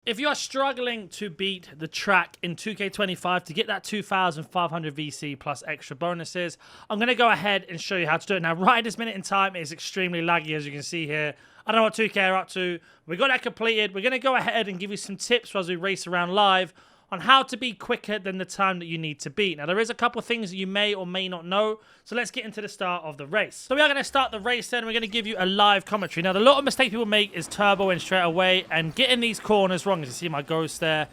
If you are struggling to beat the track in 2K25 to get that 2,500 VC plus extra bonuses, I'm going to go ahead and show you how to do it. Now, right at this minute in time, it is extremely laggy, as you can see here. I don't know what 2K are up to. We got that completed. We're going to go ahead and give you some tips as we race around live on how to be quicker than the time that you need to beat. Now, there is a couple of things that you may or may not know, so let's get into the start of the race. So we are going to start the race then. We're going to give you a live commentary. Now, the lot of mistakes people make is turboing straight away and getting these corners wrong, as you see my ghost there.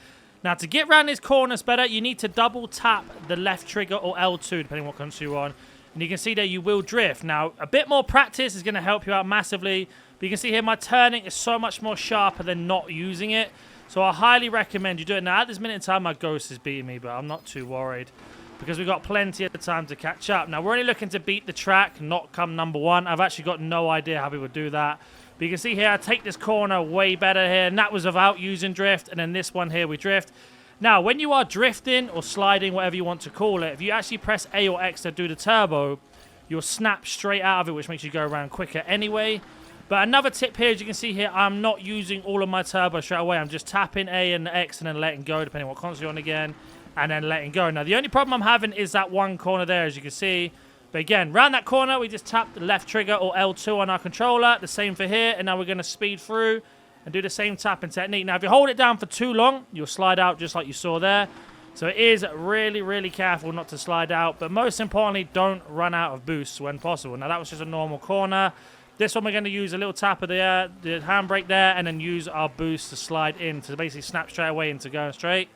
Now, to get around these corners better, you need to double tap the left trigger or L2, depending on what country you're on. And you can see there you will drift. Now, a bit more practice is going to help you out massively. But you can see here my turning is so much more sharper than not using it. So I highly recommend you do it. Now, at this minute in time, my ghost is beating me, but I'm not too worried because we've got plenty of time to catch up. Now, we're only looking to beat the track, not come number one. I've actually got no idea how people do that. But you can see here, I take this corner way better here, and that was without using drift. And then this one here, we drift. Now, when you are drifting or sliding, whatever you want to call it, if you actually press A or X to do the turbo, you'll snap straight out of it, which makes you go around quicker anyway. But another tip here, as you can see here, I'm not using all of my turbo straight away. I'm just tapping A and X and then letting go, depending on what console you're on again, and then letting go. Now, the only problem I'm having is that one corner there, as you can see. But again, round that corner, we just tap the left trigger or L2 on our controller. The same for here. And now we're going to speed through and do the same tapping technique. Now, if you hold it down for too long, you'll slide out just like you saw there. So it is really, really careful not to slide out. But most importantly, don't run out of boosts when possible. Now, that was just a normal corner. This one we're going to use a little tap of the handbrake there and then use our boost to slide in to basically snap straight away into going straight.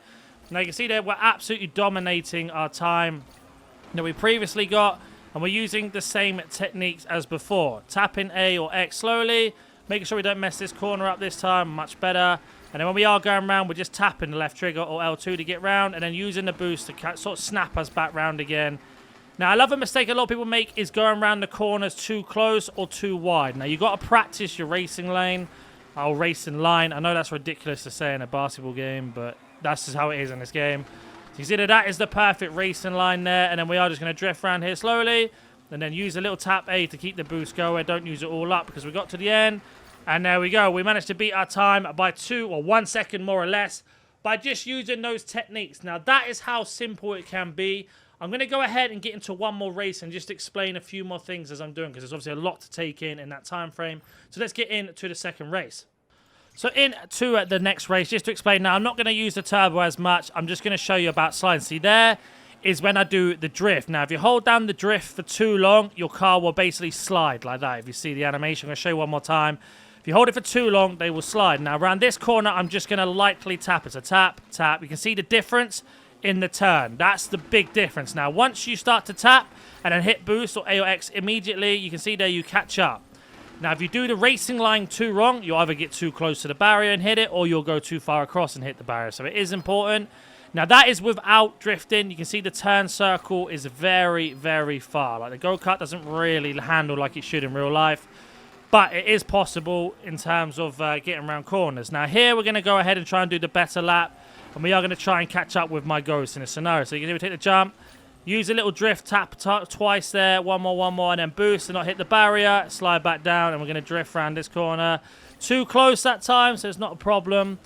Now you can see there we're absolutely dominating our time that we previously got, and we're using the same techniques as before. Tapping A or X slowly, making sure we don't mess this corner up this time, much better. And then when we are going around, we're just tapping the left trigger or L2 to get round and then using the boost to sort of snap us back round again. Now, I love a mistake a lot of people make is going around the corners too close or too wide. Now, you've got to practice your racing lane or racing line. I know that's ridiculous to say in a basketball game, but that's just how it is in this game. So you see that is the perfect racing line there, and then we are just going to drift around here slowly and then use a little tap A to keep the boost going. Don't use it all up because we got to the end, and there we go. We managed to beat our time by 2 or 1 second more or less by just using those techniques. Now, that is how simple it can be. I'm going to go ahead and get into one more race and just explain a few more things as I'm doing because there's obviously a lot to take in that time frame. So let's get into the second race. So into the next race, just to explain now, I'm not going to use the turbo as much. I'm just going to show you about sliding. See, there is when I do the drift. Now, if you hold down the drift for too long, your car will basically slide like that. If you see the animation, I'm going to show you one more time. If you hold it for too long, they will slide. Now, around this corner, I'm just going to lightly tap it. So tap, tap. You can see the difference in the turn. That's the big difference. Now, once you start to tap and then hit boost or A or X immediately, you can see there you catch up. Now, if you do the racing line too wrong, you'll either get too close to the barrier and hit it, or you'll go too far across and hit the barrier. So it is important. Now, that is without drifting. You can see the turn circle is very, very far. Like the go-kart doesn't really handle like it should in real life. But it is possible in terms of getting around corners. Now, here we're going to go ahead and try and do the better lap. And we are going to try and catch up with my ghost in this scenario. So you can see we take the jump, use a little drift, tap twice there, one more, and then boost and not hit the barrier, slide back down, and we're going to drift around this corner. Too close that time, so it's not a problem.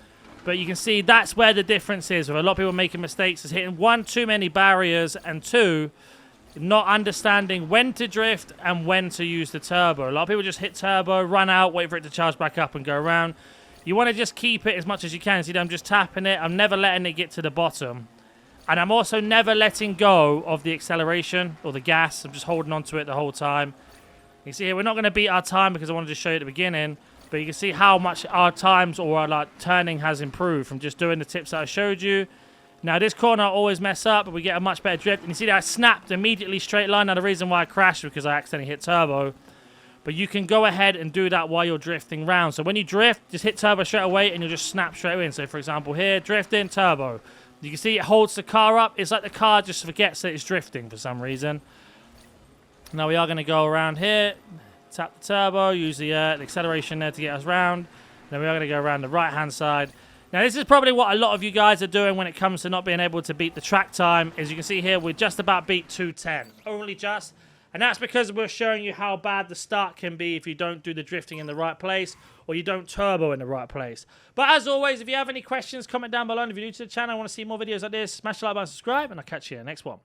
But you can see that's where the difference is. With a lot of people making mistakes is hitting 1, too many barriers, and 2, not understanding when to drift and when to use the turbo. A lot of people just hit turbo, run out, wait for it to charge back up and go around. You want to just keep it as much as you can. See, I'm just tapping it. I'm never letting it get to the bottom. And I'm also never letting go of the acceleration or the gas. I'm just holding on to it the whole time. You see here, we're not going to beat our time because I wanted to show you at the beginning. But you can see how much our times or our turning has improved from just doing the tips that I showed you. Now, this corner I always mess up, but we get a much better drift. And you see that I snapped immediately straight line. Now, the reason why I crashed was because I accidentally hit turbo. But you can go ahead and do that while you're drifting round. So when you drift, just hit turbo straight away and you'll just snap straight in. So for example here, drifting, turbo. You can see it holds the car up. It's like the car just forgets that it's drifting for some reason. Now we are going to go around here. Tap the turbo, use the acceleration there to get us round. Then we are going to go around the right-hand side. Now this is probably what a lot of you guys are doing when it comes to not being able to beat the track time. As you can see here, we just about beat 2:10. Only just. And that's because we're showing you how bad the start can be if you don't do the drifting in the right place or you don't turbo in the right place. But as always, if you have any questions, comment down below. And if you're new to the channel and want to see more videos like this, smash the like button, subscribe, and I'll catch you in the next one.